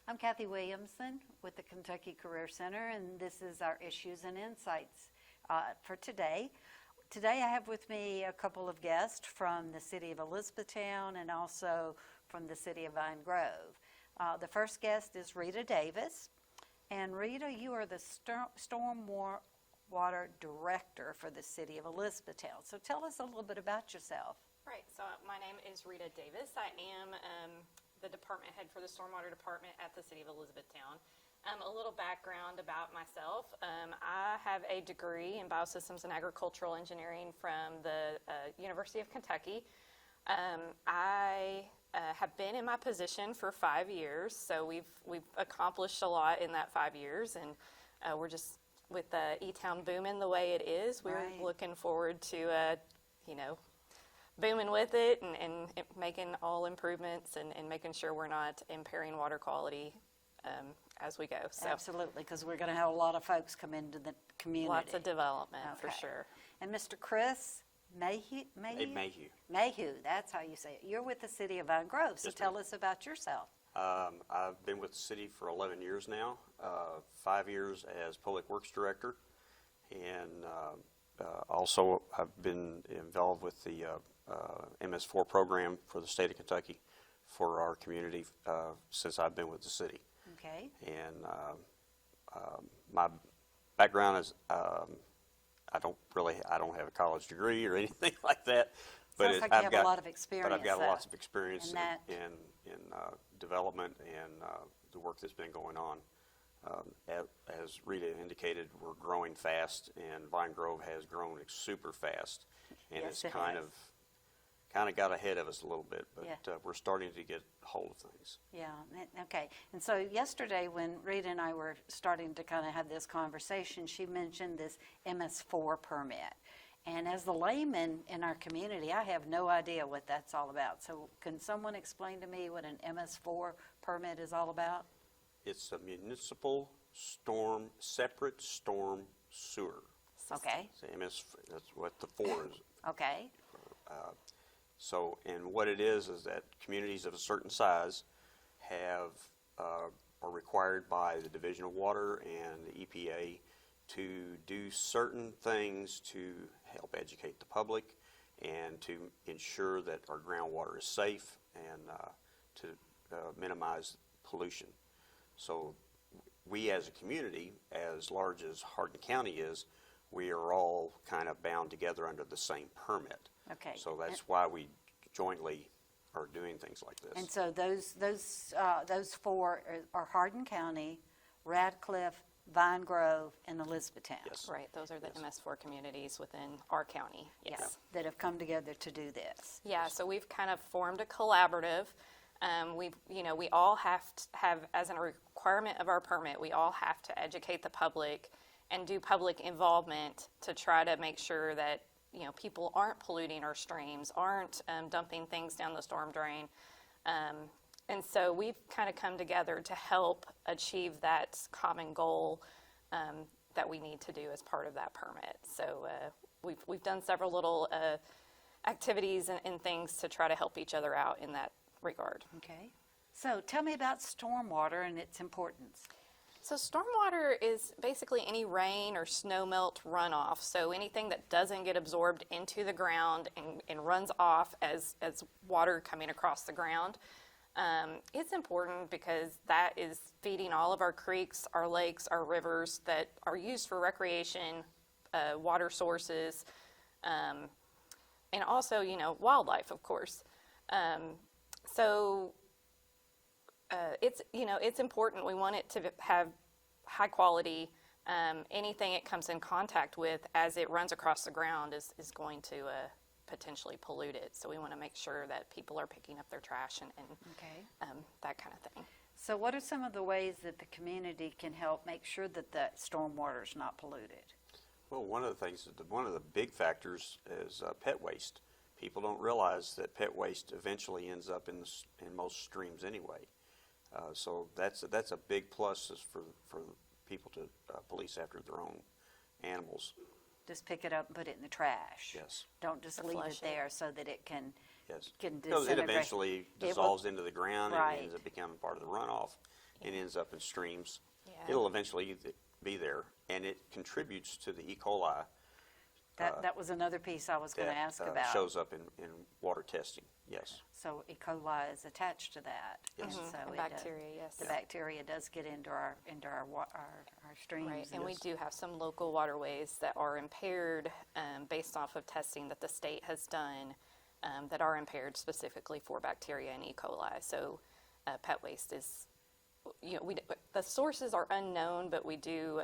I'm Kathy Williamson with the Kentucky Career Center, and this is our Issues and Insights for today. Today I have with me a couple of guests from the city of Elizabethtown and also from the city of Vine Grove. The first guest is Rita Davis. And Rita, you are the Stormwater Director for the city of Elizabethtown. So tell us a little bit about yourself. Right, so my name is Rita Davis. I am the department head for the Stormwater Department at the city of Elizabethtown. A little background about myself. I have a degree in Biosystems and Agricultural Engineering from the University of Kentucky. I have been in my position for 5 years, so we've accomplished a lot in that 5 years, and we're just, with E-Town booming the way it is, we're looking forward to, booming with it and making all improvements and making sure we're not impairing water quality as we go. So Absolutely, because we're going to have a lot of folks come into the community. lots of development for sure. And Mr. Chris Mayhew? Mayhew, that's how you say it. You're with the city of Vine Grove, so tell us about yourself. I've been with the city for 11 years now, 5 years as Public Works Director, and also I've been involved with the MS4 program for the state of Kentucky for our community since I've been with the city. Okay. And my background is I don't have a college degree or anything like that. But Sounds like you have a lot of experience. But I've got lots of experience in development and the work that's been going on. As Rita indicated, we're growing fast, and Vine Grove has grown super fast, and Yes, it's kind of got ahead of us a little bit, but we're starting to get hold of things. Yeah, okay. And so yesterday when Rita and I were starting to kind of have this conversation, she mentioned this MS4 permit. And as the layman in our community, I have no idea what that's all about. So can someone explain to me what an MS4 permit is all about? It's a municipal separate storm sewer. Okay. So that's what the 4 is. Okay. So, and what it is that communities of a certain size are required by the Division of Water and the EPA to do certain things to help educate the public and to ensure that our groundwater is safe and to minimize pollution. So we as a community, as large as Hardin County is, we are all kind of bound together under the same permit. Okay. So that's why we jointly are doing things like this. And so those 4 are Hardin County, Radcliffe, Vine Grove, and Elizabethtown. Yes. Right, those are the MS4 communities within our county. Yes. That have come together to do this. Yeah, so we've kind of formed a collaborative. We all have to have, as a requirement of our permit, we all have to educate the public and do public involvement to try to make sure that people aren't polluting our streams, aren't dumping things down the storm drain. And so we've kind of come together to help achieve that common goal that we need to do as part of that permit. So we've done several little activities and things to try to help each other out in that regard. Okay. So tell me about stormwater and its importance. So stormwater is basically any rain or snow melt runoff. So anything that doesn't get absorbed into the ground and runs off as water coming across the ground. It's important because that is feeding all of our creeks, our lakes, our rivers that are used for recreation, water sources, and also, wildlife, of course. It's important. We want it to have high quality. Anything it comes in contact with as it runs across the ground is going to potentially pollute it. So we want to make sure that people are picking up their trash and that kind of thing. So what are some of the ways that the community can help make sure that the stormwater is not polluted? Well, one of the big factors is pet waste. People don't realize that pet waste eventually ends up in most streams anyway. So that's a big plus for people to police after their own animals. Just pick it up and put it in the trash. Yes. Don't just leave it there so that it can Yes. can Because it disintegrate. eventually dissolves into the ground Right. and ends up becoming part of the runoff. and ends up in streams. Yeah. It'll eventually be there, and it contributes to the E. coli That was another piece I was going to that ask about. shows up in water testing, yes. So E. coli is attached to that. Yes. And so And it bacteria, yes. The bacteria does get into our streams. Right, and we do have some local waterways that are impaired based off of testing that the state has done that are impaired specifically for bacteria and E. coli. So pet waste is, the sources are unknown, but we do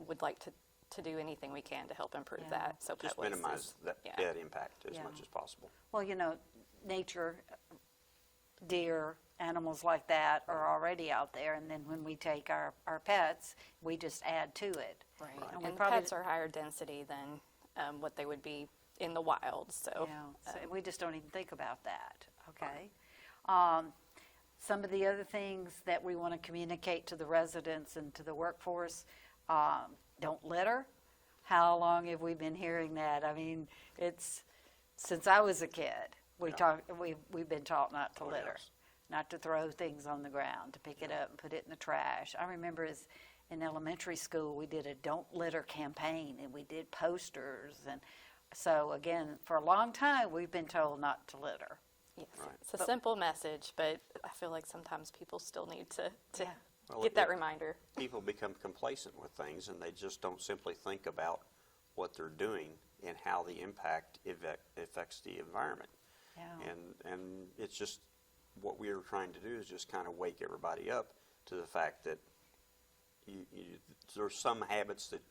would like to do anything we can to help improve Yeah. that. So Just pet waste minimize is, that yeah. impact as Yeah. much as possible. Well, nature, deer, animals like that are already out there, and then when we take our pets, we just add to it. Right, And we and probably- pets are higher density than what they would be in the wild, so. So we just don't even think about that, okay? Some of the other things that we want to communicate to the residents and to the workforce, don't litter. How long have we been hearing that? I mean, it's, since I was a kid, we've been taught not to Oh, litter, yes. not to throw things on the ground, to pick it up and put it in the trash. I remember in elementary school, we did a Don't Litter campaign, and we did posters, and so again, for a long time, we've been told not to litter. Yes, Right. it's a simple message, but I feel like sometimes people still need to Yeah. Well, get that reminder. People become complacent with things, and they just don't simply think about what they're doing and how the impact affects the environment. Yeah. And it's just, what we are trying to do is just kind of wake everybody up to the fact that there's some habits that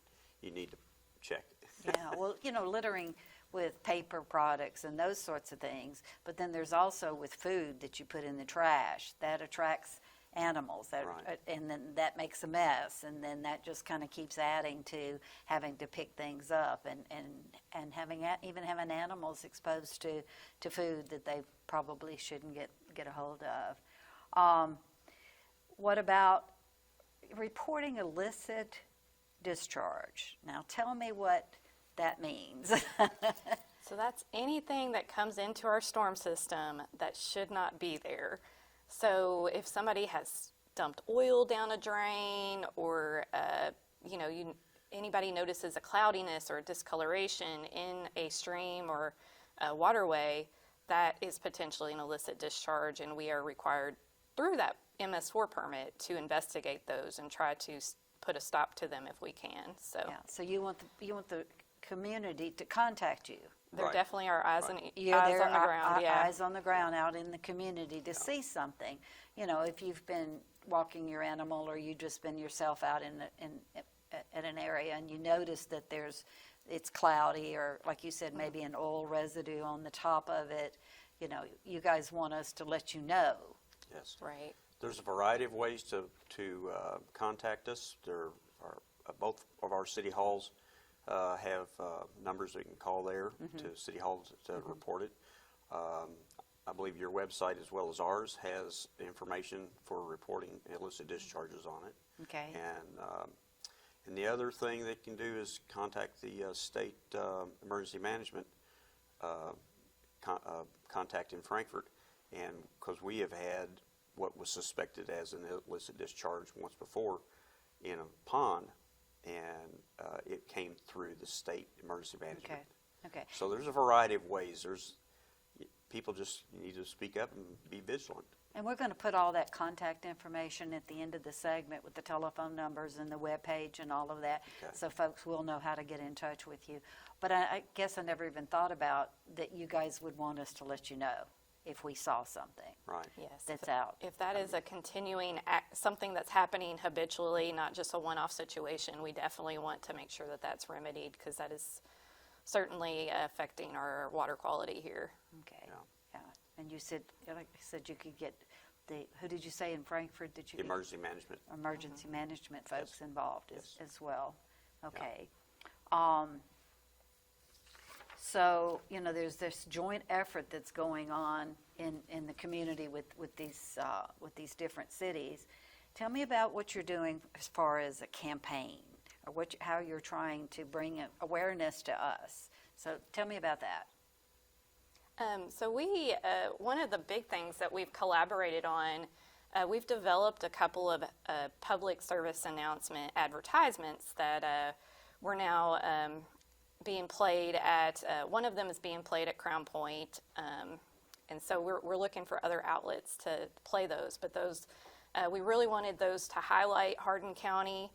you need to check. Yeah, well, littering with paper products and those sorts of things, but then there's also with food that you put in the trash. That attracts animals, Right. and then that makes a mess, and then that just kind of keeps adding to having to pick things up and having having animals exposed to food that they probably shouldn't get a hold of. What about reporting illicit discharge? Now tell me what that means. So that's anything that comes into our storm system that should not be there. So if somebody has dumped oil down a drain, or anybody notices a cloudiness or a discoloration in a stream or a waterway, that is potentially an illicit discharge, and we are required through that MS4 permit to investigate those and try to put a stop to them if we can. So Yeah, so you want the community to contact you. there Right. definitely are eyes on You're eyes there, on the ground. Yeah. eyes on the ground out in the community to see something. If you've been walking your animal, or you just been yourself out at an area, and you notice that it's cloudy, or like you said, maybe an oil residue on the top of it, you guys want us to let you know. Yes. Right. There's a variety of ways to contact us. There are both of our city halls have numbers that you can call there to city halls to report it. I believe your website, as well as ours, has information for reporting illicit discharges on it. Okay. And the other thing they can do is contact the state emergency management contact in Frankfurt, and because we have had what was suspected as an illicit discharge once before in a pond, and it came through the state emergency management. Okay. So there's a variety of ways. People just need to speak up and be vigilant. And we're going to put all that contact information at the end of the segment with the telephone numbers and the webpage and all of that, Okay. so folks will know how to get in touch with you. But I guess I never even thought about that you guys would want us to let you know if we saw something Right. Yes. that's out. If that is a continuing something that's happening habitually, not just a one-off situation, we definitely want to make sure that that's remedied, because that is certainly affecting our water quality here. Okay. Yeah. Yeah. And you said you could get who did you say in Frankfurt that you The could- emergency management. emergency management folks involved Yes. as well. Okay. So, there's this joint effort that's going on in the community with these different cities. Tell me about what you're doing as far as a campaign, or how you're trying to bring awareness to us. So tell me about that. So we, one of the big things that we've collaborated on we've developed a couple of public service announcement advertisements that we're now being played at. One of them is being played at Crown Point, and so we're looking for other outlets to play those. But those, we really wanted those to highlight Hardin County.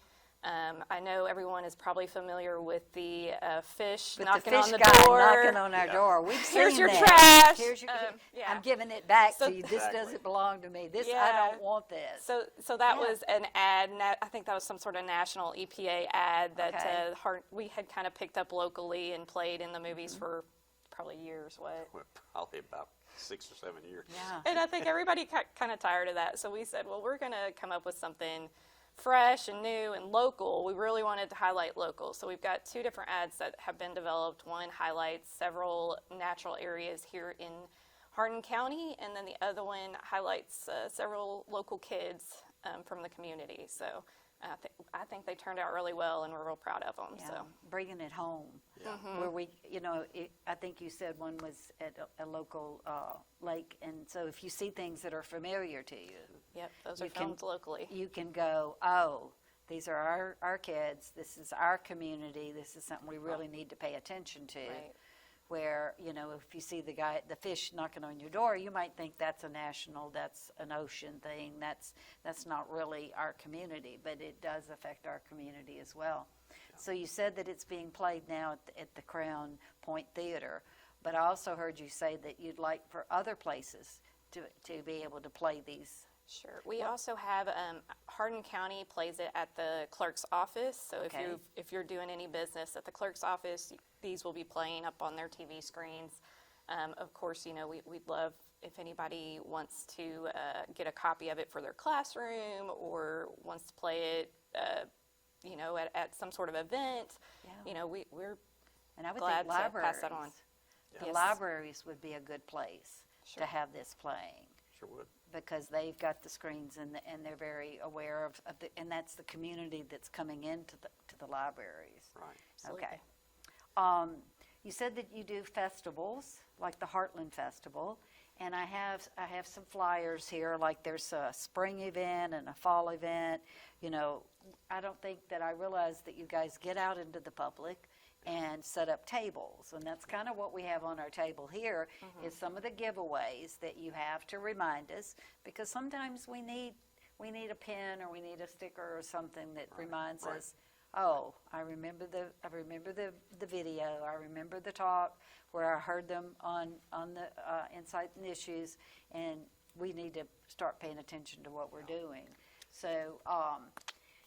I know everyone is probably familiar with the fish With knocking the on fish the guy door. knocking on our door. We've Here's seen your that. trash. Here's your, Yeah. I'm giving it back So- to you. This Exactly. doesn't belong to me. This, I Yeah. don't want this. So that Yeah. was an ad, I think that was some sort of national EPA ad that Okay. we had kind of picked up locally and played in the movies Mm-hmm. for probably years. Well, probably about 6 or 7 years. Yeah. And I think everybody got kind of tired of that. So we said, well, we're going to come up with something fresh and new and local. We really wanted to highlight local. So we've got 2 different ads that have been developed. One highlights several natural areas here in Hardin County, and then the other one highlights several local kids from the community. So I think they turned out really well, and we're real proud of them. Yeah, So bringing it home. Yeah. Where we, I think you said one was at a local lake, and so if you see things that are familiar to you, yep, those You are can- filmed locally. you can go, oh, these are our kids, this is our community, this is something we really need to pay attention to. Right. Where, if you see the fish knocking on your door, you might think that's a national, that's an ocean thing, that's not really our community, but it does affect our community as well. So you said that it's being played now at the Crown Point Theater, but I also heard you say that you'd like for other places to be able to play these. Sure. We also have Hardin County plays it at the clerk's office. So Okay. if you're doing any business at the clerk's office, these will be playing up on their TV screens. Of course, we'd love if anybody wants to get a copy of it for their classroom or wants to play it, at some sort of event. Yeah. We're And I would glad think to libraries. pass that on. The Yes. libraries would be a good place Sure. to have this playing. Sure would. Because they've got the screens and they're very aware of and that's the community that's coming into the libraries. Right. Absolutely. Okay. You said that you do festivals, like the Heartland Festival, and I have some flyers here, like there's a spring event and a fall event. I don't think that I realize that you guys get out into the public and set up tables, and that's kind of what we have on our table here, is some of the giveaways that you have to remind us, because sometimes we need a pin or we need a sticker or something that reminds right. us, oh, I remember the video, I remember the talk where I heard them on the Insight and Issues, and we need to start paying attention to what we're doing. So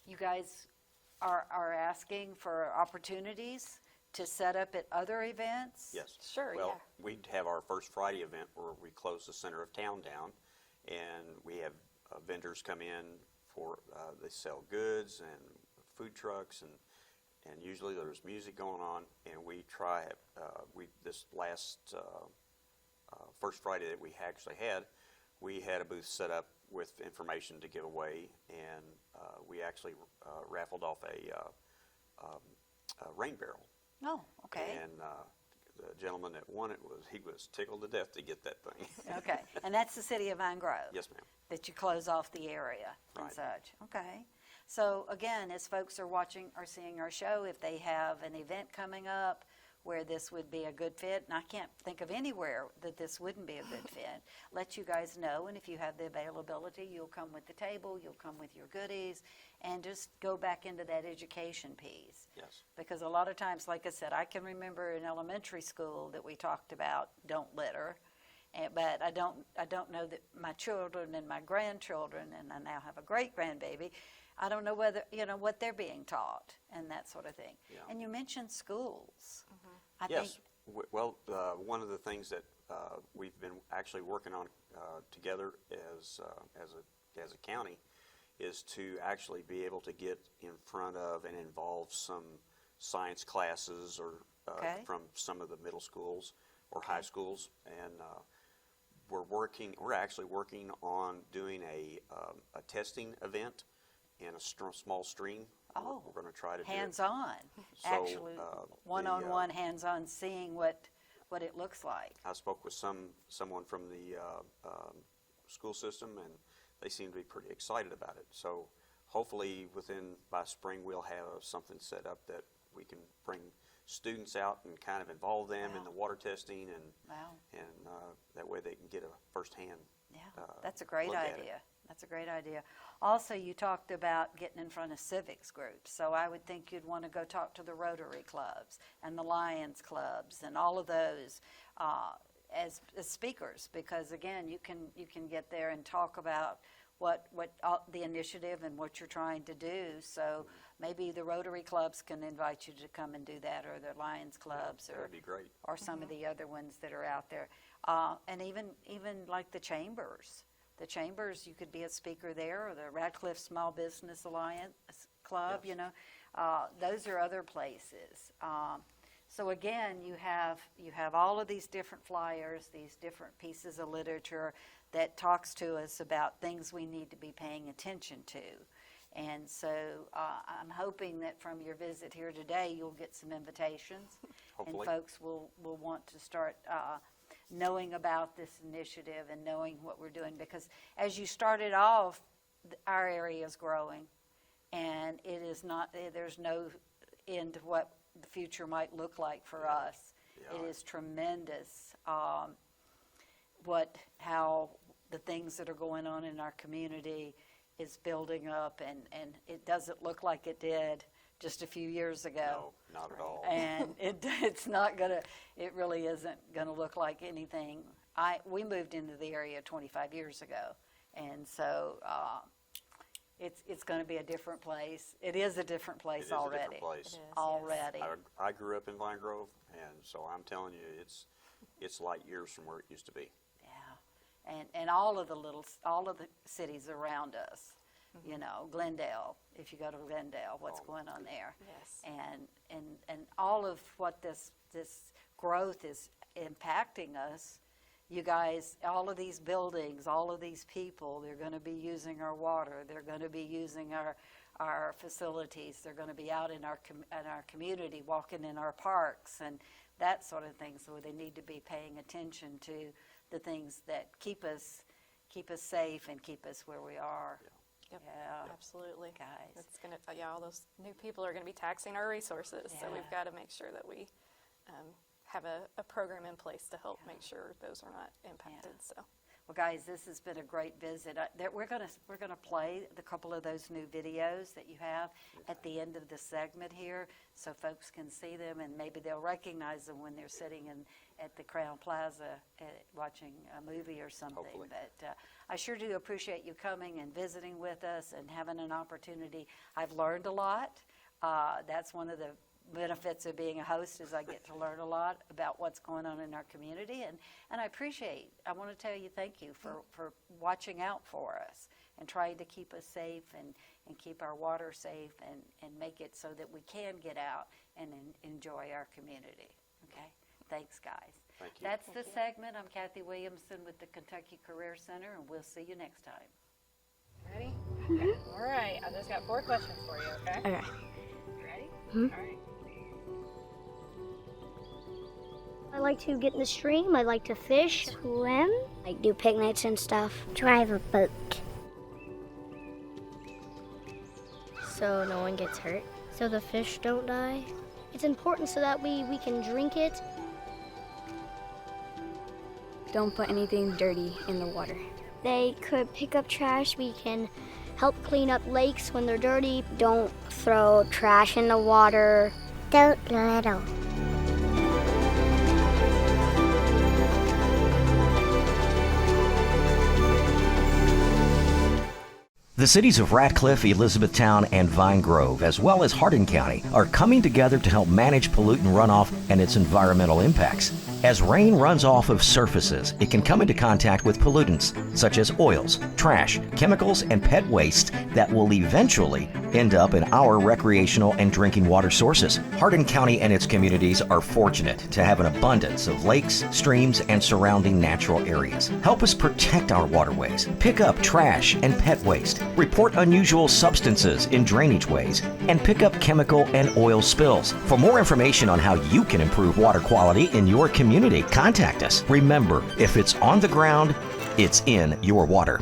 you guys are asking for opportunities to set up at other events? Yes. Sure, Well, yeah. we have our first Friday event where we close the center of town down, and we have vendors come in for, they sell goods and food trucks, and usually there's music going on, and we try, this last first Friday that we actually had, we had a booth set up with information to give away, and we actually raffled off a rain barrel. Oh, okay. And the gentleman that won it he was tickled to death to get that thing. Okay, and that's the city of Vine Grove? Yes, ma'am. That you close off the area and Right. such. Okay. So again, as folks are watching or seeing our show, if they have an event coming up where this would be a good fit, and I can't think of anywhere that this wouldn't be a good fit, let you guys know, and if you have the availability, you'll come with the table, you'll come with your goodies, and just go back into that education piece. Yes. Because a lot of times, like I said, I can remember in elementary school that we talked about don't litter, but I don't know that my children and my grandchildren, and I now have a great grandbaby, I don't know whether what they're being taught and that sort of thing. Yeah. And you mentioned schools. I Yes. think Well, one of the things that we've been actually working on together as a county is to actually be able to get in front of and involve some science classes or Okay. from some of the middle schools or high schools, and we're actually working on doing a testing event in a small stream. Oh. We're going to try to do it. hands-on, So, actually, the, one-on-one, hands-on, seeing what it looks like. I spoke with someone from the school system, and they seem to be pretty excited about it. So hopefully by spring, we'll have something set up that we can bring students out and kind of involve them in the water testing, and that way they can get a firsthand. Yeah, that's a great look at it. idea. That's a great idea. Also, you talked about getting in front of civics groups, so I would think you'd want to go talk to the Rotary clubs and the Lions clubs and all of those as speakers, because again, you can get there and talk about what the initiative and what you're trying to do. So maybe the Rotary clubs can invite you to come and do that, or the Lions clubs, That'd be great. or some of the other ones that are out there, and even like the chambers. The chambers, you could be a speaker there, or the Radcliffe Small Business Alliance Club. Yes. Those are other places. So again, you have all of these different flyers, these different pieces of literature that talks to us about things we need to be paying attention to. And so I'm hoping that from your visit here today, you'll get some invitations. Hopefully. And folks will want to start knowing about this initiative and knowing what we're doing. Because as you started off, our area is growing, and it is not, there's no end to what the future might look like for us. Yeah. It is tremendous how the things that are going on in our community is building up, and it doesn't look like it did just a few years ago. No, not at all. And it's not gonna, it really isn't gonna look like anything. We moved into the area 25 years ago, and so it's gonna be a different place. It is a different place It is already. a different place. It is, yes. Already. I grew up in Vine Grove, and so I'm telling you, it's light years from where it used to be. Yeah, and all of the cities around us, Glendale, if you go to Glendale, what's going on there? Yes. And all of what this growth is impacting us, you guys, all of these buildings, all of these people, they're going to be using our water, they're going to be using our facilities, they're going to be out in our community, walking in our parks and that sort of thing. So they need to be paying attention to the things that keep us safe and keep us where we are. Yep. Yeah. Absolutely. Guys. It's gonna, all those new people are gonna be taxing our resources, so Yeah. we've got to make sure that we have a program in place to help make sure those are not impacted. So. Well, guys, this has been a great visit. We're gonna play a couple of those new videos that you have at the end of the segment here, so folks can see them, and maybe they'll recognize them when they're sitting at the Crown Plaza watching a movie or something. Hopefully. But I sure do appreciate you coming and visiting with us and having an opportunity. I've learned a lot. That's one of the benefits of being a host, is I get to learn a lot about what's going on in our community, and I want to tell you thank you for watching out for us and trying to keep us safe and keep our water safe and make it so that we can get out and enjoy our community. Okay? Thanks, guys. Thank you. That's the segment. I'm Kathy Williamson with the Kentucky Career Center, and we'll see you next time. Ready? Okay. All right. I just got 4 questions for you. Okay. Okay. You ready? Mhm. All right. I like to get in the stream. I like to fish, swim, like do picnics and stuff. Drive a boat. So no one gets hurt. So the fish don't die. It's important so that we can drink it. Don't put anything dirty in the water. They could pick up trash. We can help clean up lakes when they're dirty. Don't throw trash in the water. Don't litter. The cities of Radcliffe, Elizabethtown, and Vine Grove, as well as Hardin County, are coming together to help manage pollutant runoff and its environmental impacts. As rain runs off of surfaces, it can come into contact with pollutants such as oils, trash, chemicals, and pet waste that will eventually end up in our recreational and drinking water sources. Hardin County and its communities are fortunate to have an abundance of lakes, streams, and surrounding natural areas. Help us protect our waterways. Pick up trash and pet waste. Report unusual substances in drainage ways, and pick up chemical and oil spills. For more information on how you can improve water quality in your community, contact us. Remember, if it's on the ground, it's in your water.